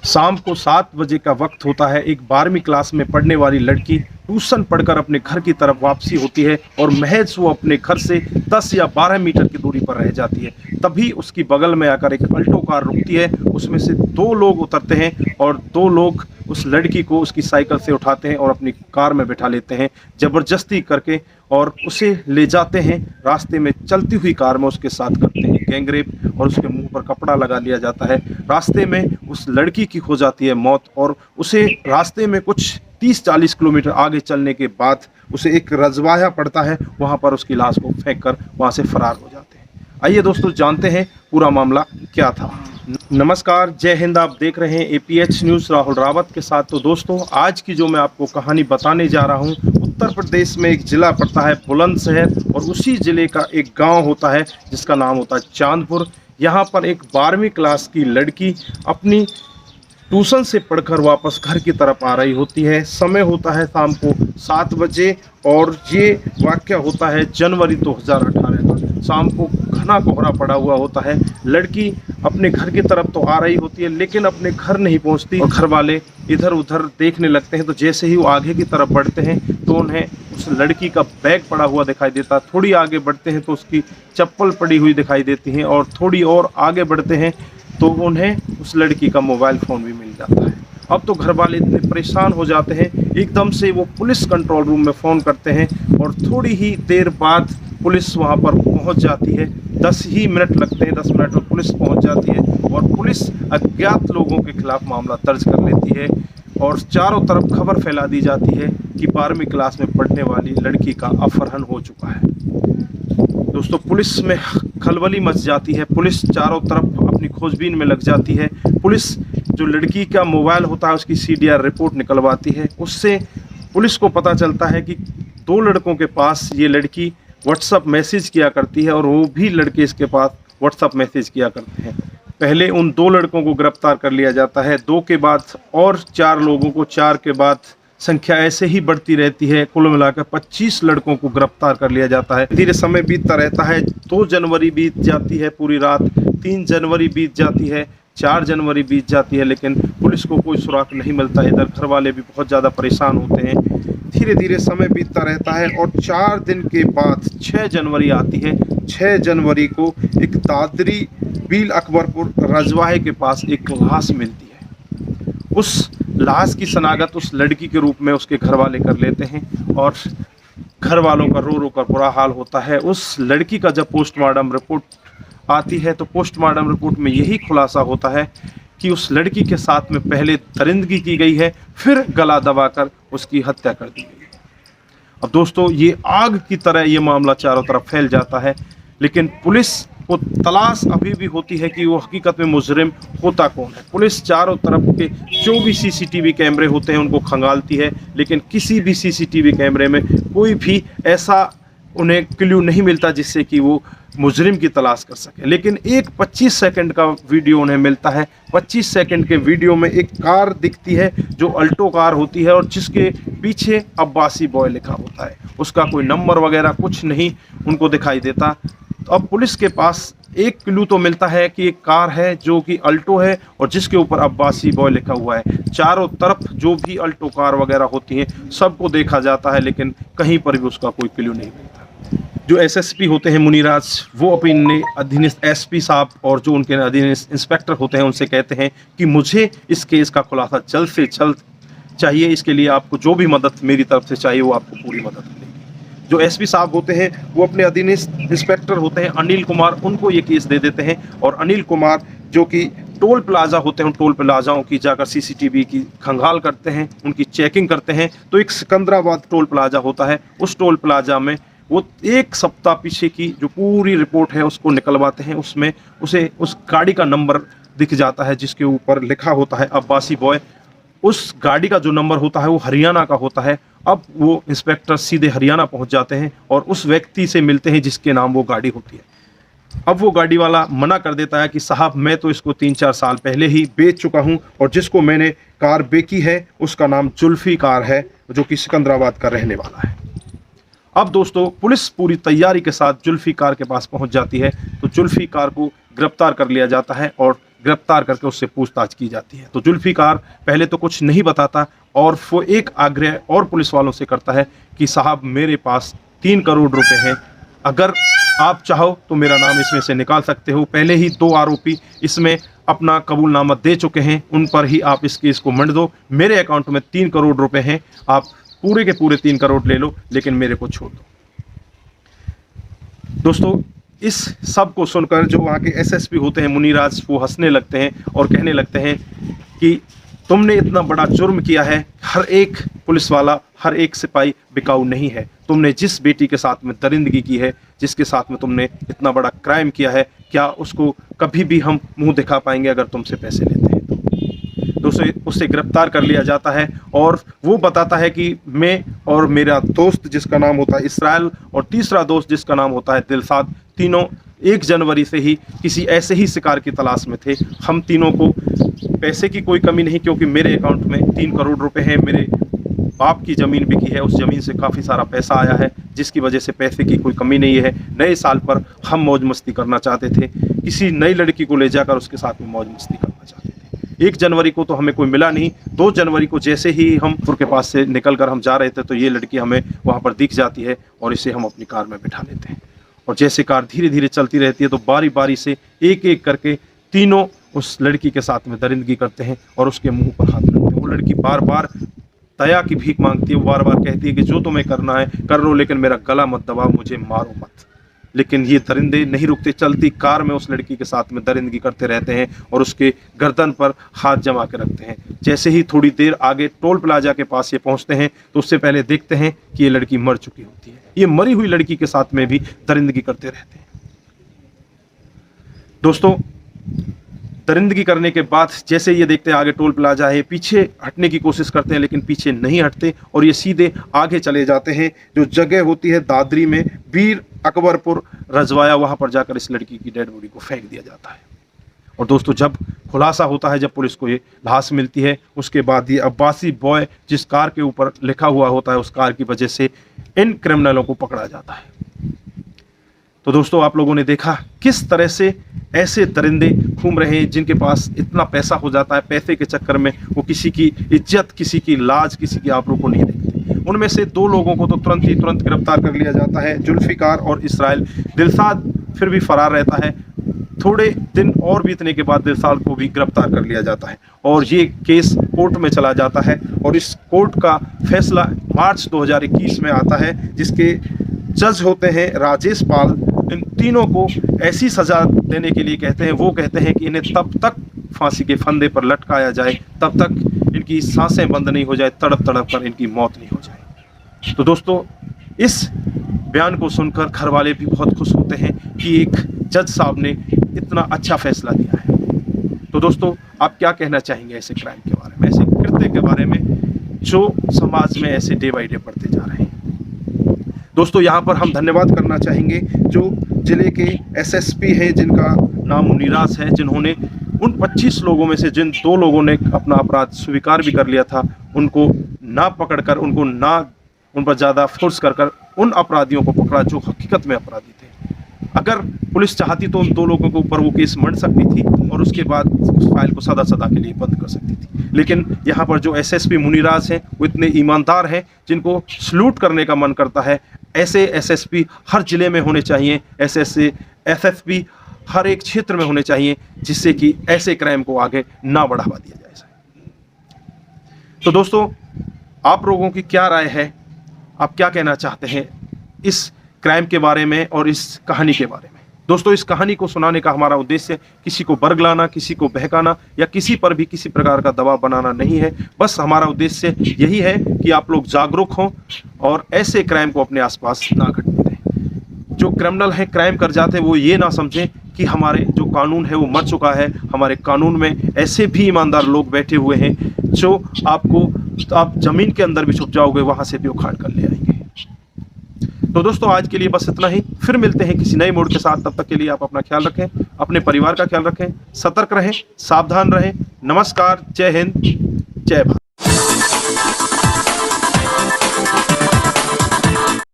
शाम को 7 बजे का वक्त होता है। एक 12वीं क्लास में पढ़ने वाली लड़की ट्यूशन पढ़कर अपने घर की तरफ वापसी होती है और महज वो अपने घर से 10 या 12 मीटर की दूरी पर रह जाती है। तभी उसकी बगल में आकर एक अल्टो कार रुकती है। उसमें से 2 लोग उतरते हैं और 2 लोग उस लड़की को उसकी साइकिल से उठाते हैं और अपनी कार में बिठा लेते हैं ज़बरदस्ती करके, और उसे ले जाते हैं। रास्ते में चलती हुई कार में उसके साथ करते हैं गैंगरेप और उसके मुंह पर कपड़ा लगा लिया जाता है। रास्ते में उस लड़की की हो जाती है मौत और उसे रास्ते में कुछ 30-40 किलोमीटर आगे चलने के बाद उसे एक रजवाया पड़ता है। वहाँ पर उसकी लाश को फेंक कर वहाँ से फरार हो जाते हैं। आइए दोस्तों जानते हैं पूरा मामला क्या था। नमस्कार, जय हिंद। आप देख रहे हैं APH न्यूज़ राहुल रावत के साथ। तो दोस्तों आज की जो मैं आपको कहानी बताने जा रहा हूँ, उत्तर प्रदेश में एक ज़िला पड़ता है बुलंदशहर और उसी ज़िले का एक गांव होता है जिसका नाम होता है चांदपुर। यहाँ पर एक 12वीं क्लास की लड़की अपनी ट्यूशन से पढ़कर वापस घर की तरफ आ रही होती है। समय होता है शाम को 7 बजे और ये वाक़या होता है जनवरी 2018 का। शाम को घना कोहरा पड़ा हुआ होता है। लड़की अपने घर की तरफ तो आ रही होती है लेकिन अपने घर नहीं पहुंचती और घर वाले इधर उधर देखने लगते हैं। तो जैसे ही वो आगे की तरफ बढ़ते हैं तो उन्हें उस लड़की का बैग पड़ा हुआ दिखाई देता। थोड़ी आगे बढ़ते हैं तो उसकी चप्पल पड़ी हुई दिखाई देती हैं और थोड़ी और आगे बढ़ते हैं तो उन्हें उस लड़की का मोबाइल फ़ोन भी मिल जाता है। अब तो घर वाले इतने परेशान हो जाते हैं, एकदम से वो पुलिस कंट्रोल रूम में फ़ोन करते हैं और थोड़ी ही देर बाद पुलिस वहाँ पर पहुँच जाती है। 10 ही मिनट लगते हैं, 10 मिनट में पुलिस पहुँच जाती है और पुलिस अज्ञात लोगों के खिलाफ मामला दर्ज कर लेती है और चारों तरफ खबर फैला दी जाती है कि 12वीं क्लास में पढ़ने वाली लड़की का अपहरण हो चुका है। दोस्तों पुलिस में खलबली मच जाती है। पुलिस चारों तरफ अपनी खोजबीन में लग जाती है। पुलिस जो लड़की का मोबाइल होता है उसकी CDR रिपोर्ट निकलवाती है। उससे पुलिस को पता चलता है कि 2 लड़कों के पास ये लड़की व्हाट्सअप मैसेज किया करती है और वो भी लड़के इसके पास व्हाट्सअप मैसेज किया करते हैं। पहले उन 2 लड़कों को गिरफ्तार कर लिया जाता है, 2 के बाद और 4 लोगों को, 4 के बाद संख्या ऐसे ही बढ़ती रहती है। कुल मिलाकर 25 लड़कों को गिरफ्तार कर लिया जाता है। धीरे समय बीतता रहता है। 2 जनवरी बीत जाती है पूरी रात, 3 जनवरी बीत जाती है, 4 जनवरी बीत जाती है, लेकिन पुलिस को कोई सुराग नहीं मिलता। इधर घर वाले भी बहुत ज़्यादा परेशान होते हैं। धीरे धीरे समय बीतता रहता है और 4 दिन के बाद 6 जनवरी आती है। 6 जनवरी को एक दादरी बील अकबरपुर रजवाहे के पास एक लाश मिलती है। उस लाश की शनाख्त उस लड़की के रूप में उसके घर वाले कर लेते हैं और घर वालों का रो रो कर बुरा हाल होता है। उस लड़की का जब पोस्टमार्टम रिपोर्ट आती है तो पोस्टमार्टम रिपोर्ट में यही खुलासा होता है कि उस लड़की के साथ में पहले दरिंदगी की गई है, फिर गला दबाकर उसकी हत्या कर दी गई है। अब दोस्तों ये आग की तरह ये मामला चारों तरफ फैल जाता है, लेकिन पुलिस को तलाश अभी भी होती है कि वो हकीकत में मुजरिम होता कौन है। पुलिस चारों तरफ के जो भी CCTV कैमरे होते हैं उनको खंगालती है, लेकिन किसी भी CCTV कैमरे में कोई भी ऐसा उन्हें क्लू नहीं मिलता जिससे कि वो मुजरिम की तलाश कर सके। लेकिन एक 25 सेकंड का वीडियो उन्हें मिलता है। 25 सेकंड के वीडियो में एक कार दिखती है जो अल्टो कार होती है और जिसके पीछे अब्बासी बॉय लिखा होता है। उसका कोई नंबर वगैरह कुछ नहीं उनको दिखाई देता। तो अब पुलिस के पास एक क्लू तो मिलता है कि एक कार है जो कि अल्टो है और जिसके ऊपर अब्बासी बॉय लिखा हुआ है। चारों तरफ जो भी अल्टो कार वगैरह होती हैं सबको देखा जाता है, लेकिन कहीं पर भी उसका कोई क्लू नहीं मिलता। जो SSP होते हैं मुनीराज, वो अपने अधीनस्थ SP साहब और जो उनके अधीनस्थ इंस्पेक्टर होते हैं उनसे कहते हैं कि मुझे इस केस का खुलासा जल्द से जल्द चाहिए। इसके लिए आपको जो भी मदद मेरी तरफ से चाहिए वो आपको पूरी मदद मिलेगी। जो SP साहब होते हैं वो अपने अधीनस्थ इंस्पेक्टर होते हैं अनिल कुमार, उनको ये केस दे देते हैं और अनिल कुमार जो कि टोल प्लाजा होते हैं उन टोल प्लाजाओं की जाकर CCTV की खंगाल करते हैं, उनकी चेकिंग करते हैं। तो एक सिकंदराबाद टोल प्लाजा होता है, उस टोल प्लाजा में वो 1 सप्ताह पीछे की जो पूरी रिपोर्ट है उसको निकलवाते हैं। उसमें उसे उस गाड़ी का नंबर दिख जाता है जिसके ऊपर लिखा होता है अब्बासी बॉय। उस गाड़ी का जो नंबर होता है वो हरियाणा का होता है। अब वो इंस्पेक्टर सीधे हरियाणा पहुंच जाते हैं और उस व्यक्ति से मिलते हैं जिसके नाम वो गाड़ी होती है। अब वो गाड़ी वाला मना कर देता है कि साहब मैं तो इसको 3-4 साल पहले ही बेच चुका हूं और जिसको मैंने कार बेची है उसका नाम जुल्फिकार है जो कि सिकंदराबाद का रहने वाला है। अब दोस्तों पुलिस पूरी तैयारी के साथ जुल्फिकार के पास पहुंच जाती है। तो जुल्फिकार को गिरफ्तार कर लिया जाता है और गिरफ्तार करके उससे पूछताछ की जाती है। तो जुल्फिकार पहले तो कुछ नहीं बताता और वो एक आग्रह और पुलिस वालों से करता है कि साहब मेरे पास 3 करोड़ रुपए हैं, अगर आप चाहो तो मेरा नाम इसमें से निकाल सकते हो। पहले ही 2 आरोपी इसमें अपना कबूलनामा दे चुके हैं, उन पर ही आप इस केस को मंड दो। मेरे अकाउंट में 3 करोड़ रुपए हैं, आप पूरे के पूरे 3 करोड़ ले लो, लेकिन मेरे को छोड़ दो। दोस्तों, इस सब को सुनकर जो वहाँ के एसएसपी होते हैं मुनीराज, वो हंसने लगते हैं और कहने लगते हैं कि तुमने इतना बड़ा जुर्म किया है, हर एक पुलिस वाला, हर एक सिपाही बिकाऊ नहीं है। तुमने जिस बेटी के साथ में दरिंदगी की है, जिसके साथ में तुमने इतना बड़ा क्राइम किया है, क्या उसको कभी भी हम मुंह दिखा पाएंगे अगर तुमसे पैसे लेते हैं तो? दोस्तों, उससे गिरफ्तार कर लिया जाता है और वो बताता है कि मैं और मेरा दोस्त जिसका नाम होता है इसराइल और तीसरा दोस्त जिसका नाम होता है दिलशाद, तीनों 1 जनवरी से ही किसी ऐसे ही शिकार की तलाश में थे। हम तीनों को पैसे की कोई कमी नहीं, क्योंकि मेरे अकाउंट में 3 करोड़ रुपए हैं, मेरे बाप की ज़मीन बिकी है, उस ज़मीन से काफ़ी सारा पैसा आया है, जिसकी वजह से पैसे की कोई कमी नहीं है। नए साल पर हम मौज मस्ती करना चाहते थे, किसी नई लड़की को ले जाकर उसके साथ में मौज मस्ती करना चाहते थे। 1 जनवरी को तो हमें कोई मिला नहीं। 2 जनवरी को जैसे ही हम पुर के पास से निकल कर हम जा रहे थे तो ये लड़की हमें वहाँ पर दिख जाती है और इसे हम अपनी कार में बिठा लेते हैं। और जैसे कार धीरे धीरे चलती रहती है तो बारी बारी से एक एक करके तीनों उस लड़की के साथ में दरिंदगी करते हैं और उसके मुंह पर हाथ रखते हैं। वो लड़की बार बार दया की भीख मांगती है, वो बार बार कहती है कि जो तुम्हें करना है कर लो, लेकिन मेरा गला मत दबाओ, मुझे मारो मत। लेकिन ये दरिंदे नहीं रुकते, चलती कार में उस लड़की के साथ में दरिंदगी करते रहते हैं और उसके गर्दन पर हाथ जमा के रखते हैं। जैसे ही थोड़ी देर आगे टोल प्लाजा के पास ये पहुंचते हैं तो उससे पहले देखते हैं कि ये लड़की मर चुकी होती है। ये मरी हुई लड़की के साथ में भी दरिंदगी करते रहते हैं। दोस्तों, दरिंदगी करने के बाद जैसे ये देखते हैं आगे टोल प्लाजा है, पीछे हटने की कोशिश करते हैं लेकिन पीछे नहीं हटते और ये सीधे आगे चले जाते हैं। जो जगह होती है दादरी में वीर अकबरपुर रजवाया, वहाँ पर जाकर इस लड़की की डेड बॉडी को फेंक दिया जाता है। और दोस्तों, जब खुलासा होता है, जब पुलिस को ये लाश मिलती है, उसके बाद ये अब्बासी बॉय जिस कार के ऊपर लिखा हुआ होता है, उस कार की वजह से इन क्रिमिनलों को पकड़ा जाता है। तो दोस्तों, आप लोगों ने देखा किस तरह से ऐसे दरिंदे घूम रहे हैं जिनके पास इतना पैसा हो जाता है, पैसे के चक्कर में वो किसी की इज्जत, किसी की लाज, किसी की आबरू को नहीं देखते। उनमें से 2 लोगों को तो तुरंत गिरफ्तार कर लिया जाता है, जुल्फिकार और इसराइल। दिलशाद फिर भी फरार रहता है। थोड़े दिन और बीतने के बाद दिलशाद को भी गिरफ्तार कर लिया जाता है और ये केस कोर्ट में चला जाता है और इस कोर्ट का फैसला मार्च 2021 में आता है, जिसके जज होते हैं राजेश पाल। इन तीनों को ऐसी सज़ा देने के लिए कहते हैं, वो कहते हैं कि इन्हें तब तक फांसी के फंदे पर लटकाया जाए, तब तक इनकी सांसें बंद नहीं हो जाए, तड़प तड़प कर इनकी मौत नहीं हो जाए। तो दोस्तों, इस बयान को सुनकर घर वाले भी बहुत खुश होते हैं कि एक जज साहब ने इतना अच्छा फैसला दिया है। तो दोस्तों, आप क्या कहना चाहेंगे ऐसे क्राइम के बारे में, ऐसे कृत्य के बारे में जो समाज में ऐसे डे बाई डे बढ़ते जा रहे हैं? दोस्तों, यहाँ पर हम धन्यवाद करना चाहेंगे जो जिले के एसएसपी हैं, जिनका नाम मुनीराज है, जिन्होंने उन 25 लोगों में से जिन 2 लोगों ने अपना अपराध स्वीकार भी कर लिया था, उनको ना पकड़कर, उनको ना उन पर ज़्यादा फोर्स कर उन अपराधियों को पकड़ा जो हकीकत में अपराधी थे। अगर पुलिस चाहती तो उन 2 लोगों के ऊपर वो केस मंड सकती थी और उसके बाद उस फाइल को सदा के लिए बंद कर सकती थी। लेकिन यहाँ पर जो एसएसपी मुनीराज हैं, वो इतने ईमानदार हैं जिनको सलूट करने का मन करता है। ऐसे एसएसपी हर जिले में होने चाहिए, ऐसे एसएसपी हर एक क्षेत्र में होने चाहिए, जिससे कि ऐसे क्राइम को आगे ना बढ़ावा दिया जाए। तो दोस्तों, आप लोगों की क्या राय है? आप क्या कहना चाहते हैं इस क्राइम के बारे में और इस कहानी के बारे में? दोस्तों, इस कहानी को सुनाने का हमारा उद्देश्य किसी को बरगलाना, किसी को बहकाना या किसी पर भी किसी प्रकार का दबाव बनाना नहीं है। बस हमारा उद्देश्य यही है कि आप लोग जागरूक हों और ऐसे क्राइम को अपने आसपास ना घटने दें। जो क्रिमिनल हैं, क्राइम कर जाते हैं, वो ये ना समझें कि हमारे जो कानून है वो मर चुका है। हमारे कानून में ऐसे भी ईमानदार लोग बैठे हुए हैं जो आप ज़मीन के अंदर भी छुप जाओगे, वहाँ से भी उखाड़ कर ले आएंगे। तो दोस्तों, आज के लिए बस इतना ही। फिर मिलते हैं किसी नए मोड़ के साथ। तब तक के लिए आप अपना ख्याल रखें, अपने परिवार का ख्याल रखें, सतर्क रहें, सावधान रहें। नमस्कार, जय हिंद, जय भारत।